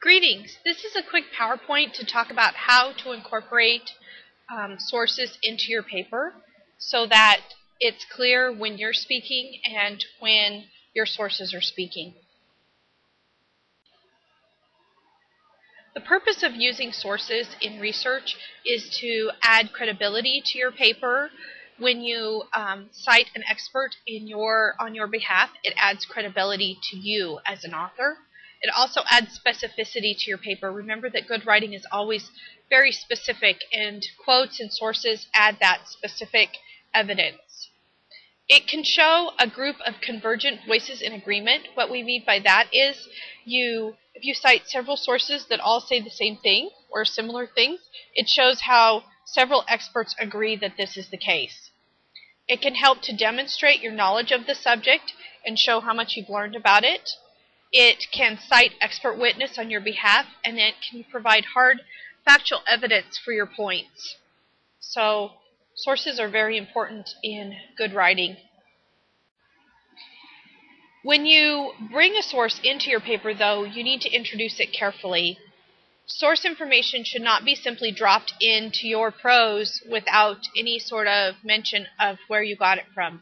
Greetings. This is a quick PowerPoint to talk about how to incorporate sources into your paper so that it's clear when you're speaking and when your sources are speaking. The purpose of using sources in research is to add credibility to your paper. When you cite an expert on your behalf, it adds credibility to you as an author. It also adds specificity to your paper. Remember that good writing is always very specific, and quotes and sources add that specific evidence. It can show a group of convergent voices in agreement. What we mean by that is if you cite several sources that all say the same thing or similar things, it shows how several experts agree that this is the case. It can help to demonstrate your knowledge of the subject and show how much you've learned about it. It can cite expert witness on your behalf, and it can provide hard factual evidence for your points. So sources are very important in good writing. When you bring a source into your paper, though, you need to introduce it carefully. Source information should not be simply dropped into your prose without any sort of mention of where you got it from.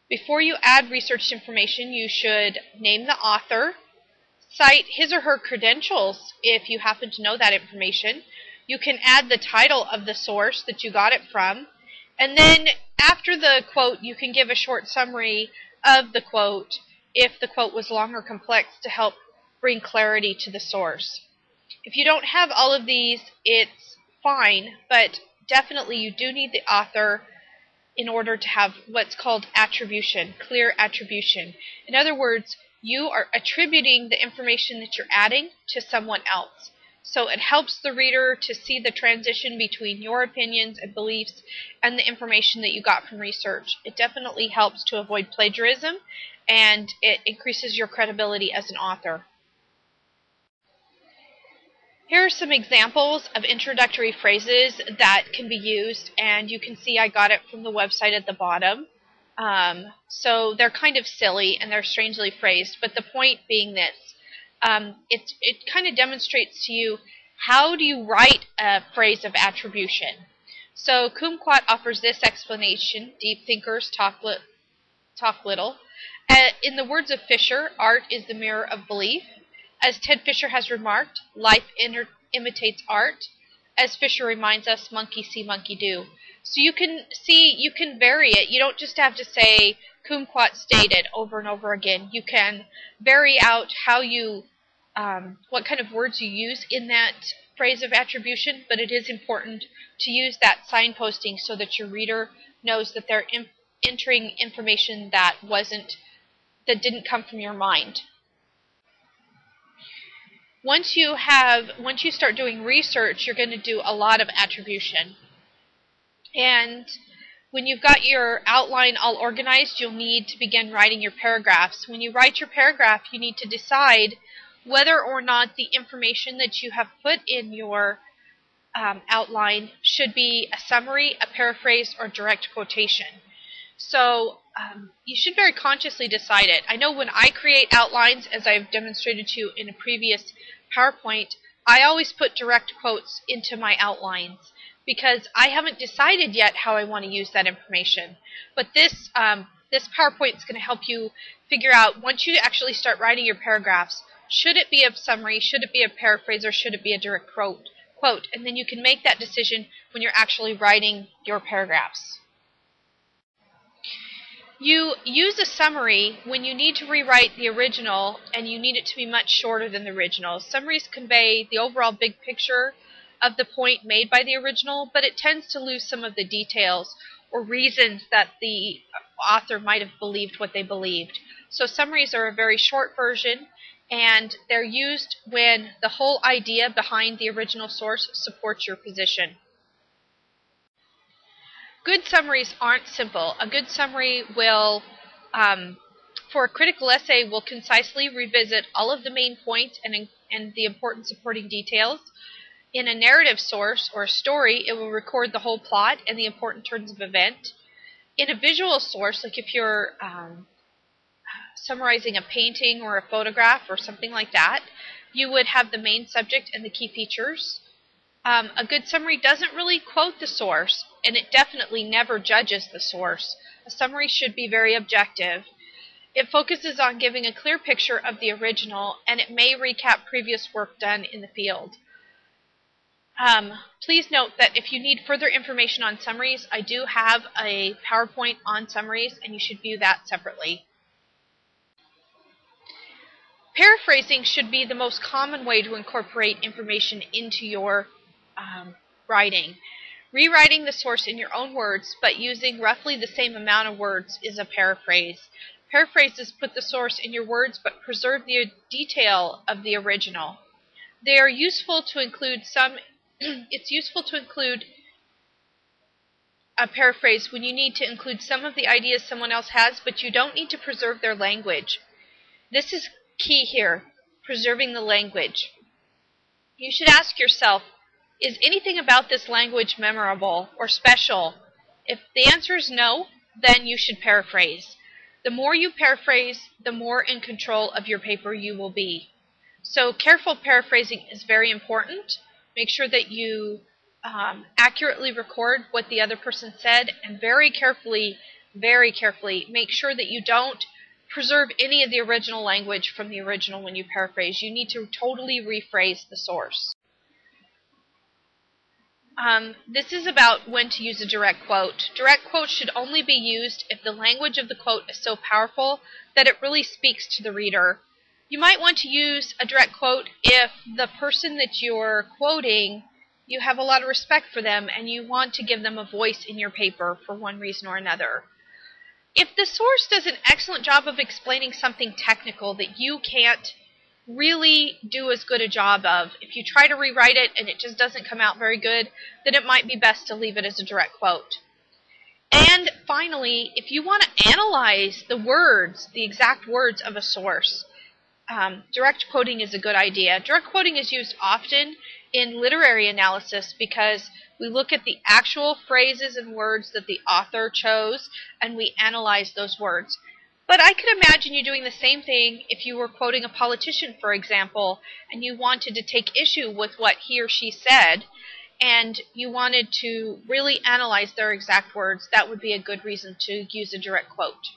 Before you add research information, you should name the author, cite his or her credentials if you happen to know that information. You can add the title of the source that you got it from, and then after the quote, you can give a short summary of the quote if the quote was long or complex to help bring clarity to the source. If you don't have all of these, it's fine, but definitely you do need the author in order to have what's called attribution, clear attribution. In other words, you are attributing the information that you're adding to someone else. So it helps the reader to see the transition between your opinions and beliefs and the information that you got from research. It definitely helps to avoid plagiarism, and it increases your credibility as an author. Here are some examples of introductory phrases that can be used, and you can see I got it from the website at the bottom. So they're kind of silly and they're strangely phrased, but the point being this, it kind of demonstrates to you how do you write a phrase of attribution. So Kumquat offers this explanation: deep thinkers talk little. In the words of Fisher, art is the mirror of belief. As Ted Fisher has remarked, life imitates art. As Fisher reminds us, monkey see, monkey do. So you can see, you can vary it. You don't just have to say Kumquat stated over and over again. You can vary out how you, what kind of words you use in that phrase of attribution, but it is important to use that signposting so that your reader knows that they're entering information that didn't come from your mind. Once you start doing research, you're going to do a lot of attribution. And when you've got your outline all organized, you'll need to begin writing your paragraphs. When you write your paragraph, you need to decide whether or not the information that you have put in your outline should be a summary, a paraphrase, or direct quotation. So you should very consciously decide it. I know when I create outlines, as I've demonstrated to you in a previous PowerPoint, I always put direct quotes into my outlines because I haven't decided yet how I want to use that information. But this PowerPoint is going to help you figure out, once you actually start writing your paragraphs, should it be a summary, should it be a paraphrase, or should it be a direct quote? And then you can make that decision when you're actually writing your paragraphs. You use a summary when you need to rewrite the original and you need it to be much shorter than the original. Summaries convey the overall big picture of the point made by the original, but it tends to lose some of the details or reasons that the author might have believed what they believed. So summaries are a very short version, and they're used when the whole idea behind the original source supports your position. Good summaries aren't simple. A good summary will, for a critical essay, will concisely revisit all of the main points and the important supporting details. In a narrative source or a story, it will record the whole plot and the important turns of event. In a visual source, like if you're summarizing a painting or a photograph or something like that, you would have the main subject and the key features. A good summary doesn't really quote the source, and it definitely never judges the source. A summary should be very objective. It focuses on giving a clear picture of the original, and it may recap previous work done in the field. Please note that if you need further information on summaries, I do have a PowerPoint on summaries, and you should view that separately. Paraphrasing should be the most common way to incorporate information into your writing. Rewriting the source in your own words, but using roughly the same amount of words, is a paraphrase. Paraphrases put the source in your words, but preserve the detail of the original. They are useful to include some. It's useful to include a paraphrase when you need to include some of the ideas someone else has, but you don't need to preserve their language. This is key here, preserving the language. You should ask yourself, is anything about this language memorable or special? If the answer is no, then you should paraphrase. The more you paraphrase, the more in control of your paper you will be. So careful paraphrasing is very important. Make sure that you accurately record what the other person said, and very carefully make sure that you don't preserve any of the original language from the original when you paraphrase. You need to totally rephrase the source. This is about when to use a direct quote. Direct quotes should only be used if the language of the quote is so powerful that it really speaks to the reader. You might want to use a direct quote if the person that you're quoting, you have a lot of respect for them and you want to give them a voice in your paper for one reason or another. If the source does an excellent job of explaining something technical that you can't really do as good a job of, if you try to rewrite it and it just doesn't come out very good, then it might be best to leave it as a direct quote. And finally, if you want to analyze the words, the exact words of a source, direct quoting is a good idea. Direct quoting is used often in literary analysis because we look at the actual phrases and words that the author chose and we analyze those words. But I could imagine you doing the same thing if you were quoting a politician, for example, and you wanted to take issue with what he or she said, and you wanted to really analyze their exact words. That would be a good reason to use a direct quote.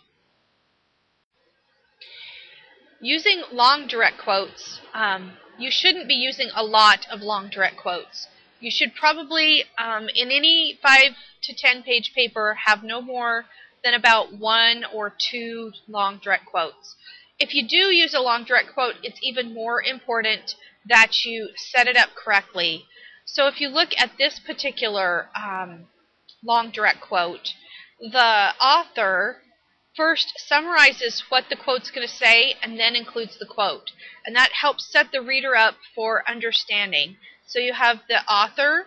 Using long direct quotes, you shouldn't be using a lot of long direct quotes. You should probably, in any 5 to 10 page paper, have no more than about 1 or 2 long direct quotes. If you do use a long direct quote, it's even more important that you set it up correctly. So if you look at this particular long direct quote, the author first summarizes what the quote's going to say and then includes the quote. And that helps set the reader up for understanding. So you have the author,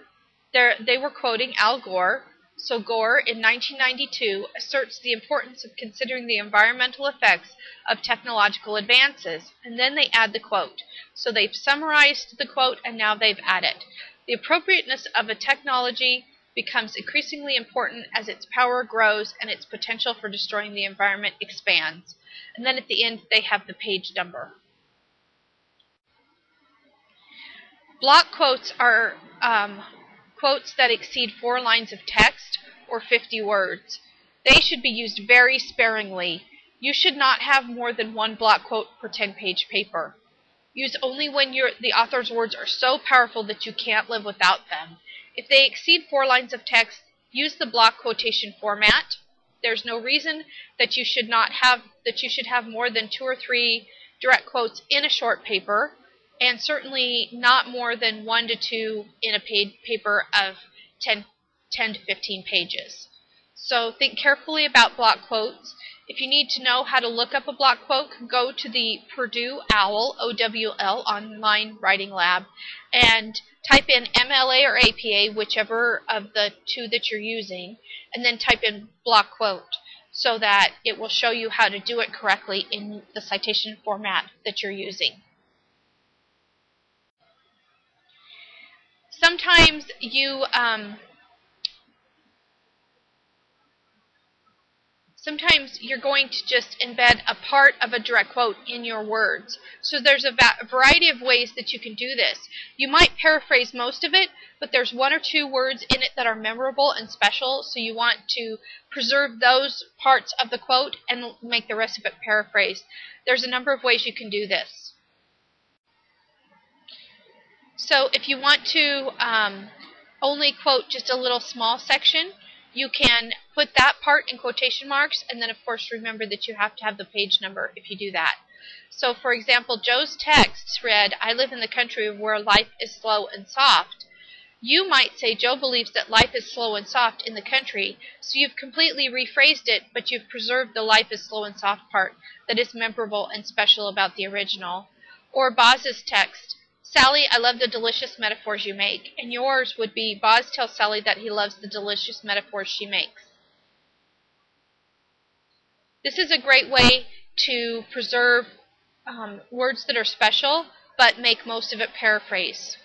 they were quoting Al Gore. So Gore, in 1992, asserts the importance of considering the environmental effects of technological advances, and then they add the quote. So they've summarized the quote, and now they've added. The appropriateness of a technology becomes increasingly important as its power grows and its potential for destroying the environment expands. And then at the end, they have the page number. Block quotes are quotes that exceed 4 lines of text or 50 words. They should be used very sparingly. You should not have more than 1 block quote per 10-page paper. Use only when the author's words are so powerful that you can't live without them. If they exceed 4 lines of text, use the block quotation format. There's no reason that you should have more than 2 or 3 direct quotes in a short paper, and certainly not more than 1 to 2 in a paper of 10 to 15 pages. So think carefully about block quotes. If you need to know how to look up a block quote, go to the Purdue OWL, O-W-L, online writing lab, and type in MLA or APA, whichever of the 2 that you're using, and then type in block quote so that it will show you how to do it correctly in the citation format that you're using. Sometimes sometimes you're going to just embed a part of a direct quote in your words. So there's a variety of ways that you can do this. You might paraphrase most of it, but there's one or two words in it that are memorable and special, so you want to preserve those parts of the quote and make the rest of it paraphrased. There's a number of ways you can do this. So if you want to only quote just a little small section, you can put that part in quotation marks, and then of course remember that you have to have the page number if you do that. So for example, Joe's text read, "I live in the country where life is slow and soft." You might say Joe believes that life is slow and soft in the country, so you've completely rephrased it, but you've preserved the life is slow and soft part that is memorable and special about the original. Or Boz's text, "Sally, I love the delicious metaphors you make." And yours would be, Boz tells Sally that he loves the delicious metaphors she makes. This is a great way to preserve words that are special, but make most of it paraphrase.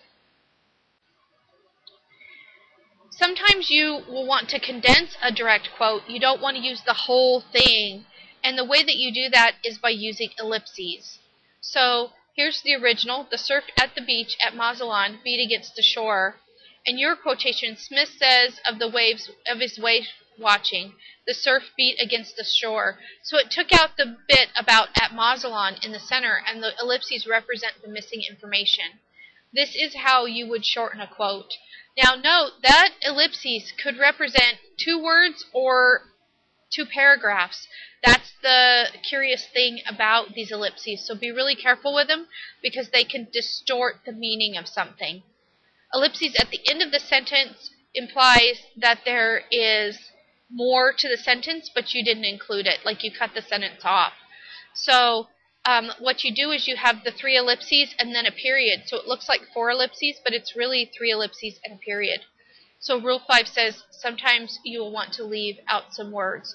Sometimes you will want to condense a direct quote. You don't want to use the whole thing, and the way that you do that is by using ellipses. So here's the original. "The surf at the beach at Mazatlan beat against the shore." In your quotation, Smith says of the waves, of his wave watching, "The surf beat against the shore." So it took out the bit about at Mazatlan in the center, and the ellipses represent the missing information. This is how you would shorten a quote. Now note that ellipses could represent 2 words or 2 paragraphs. That's the curious thing about these ellipses, so be really careful with them because they can distort the meaning of something. Ellipses at the end of the sentence implies that there is more to the sentence, but you didn't include it, like you cut the sentence off. So what you do is you have the 3 ellipses and then a period. So it looks like 4 ellipses, but it's really 3 ellipses and a period. So Rule 5 says sometimes you will want to leave out some words, ...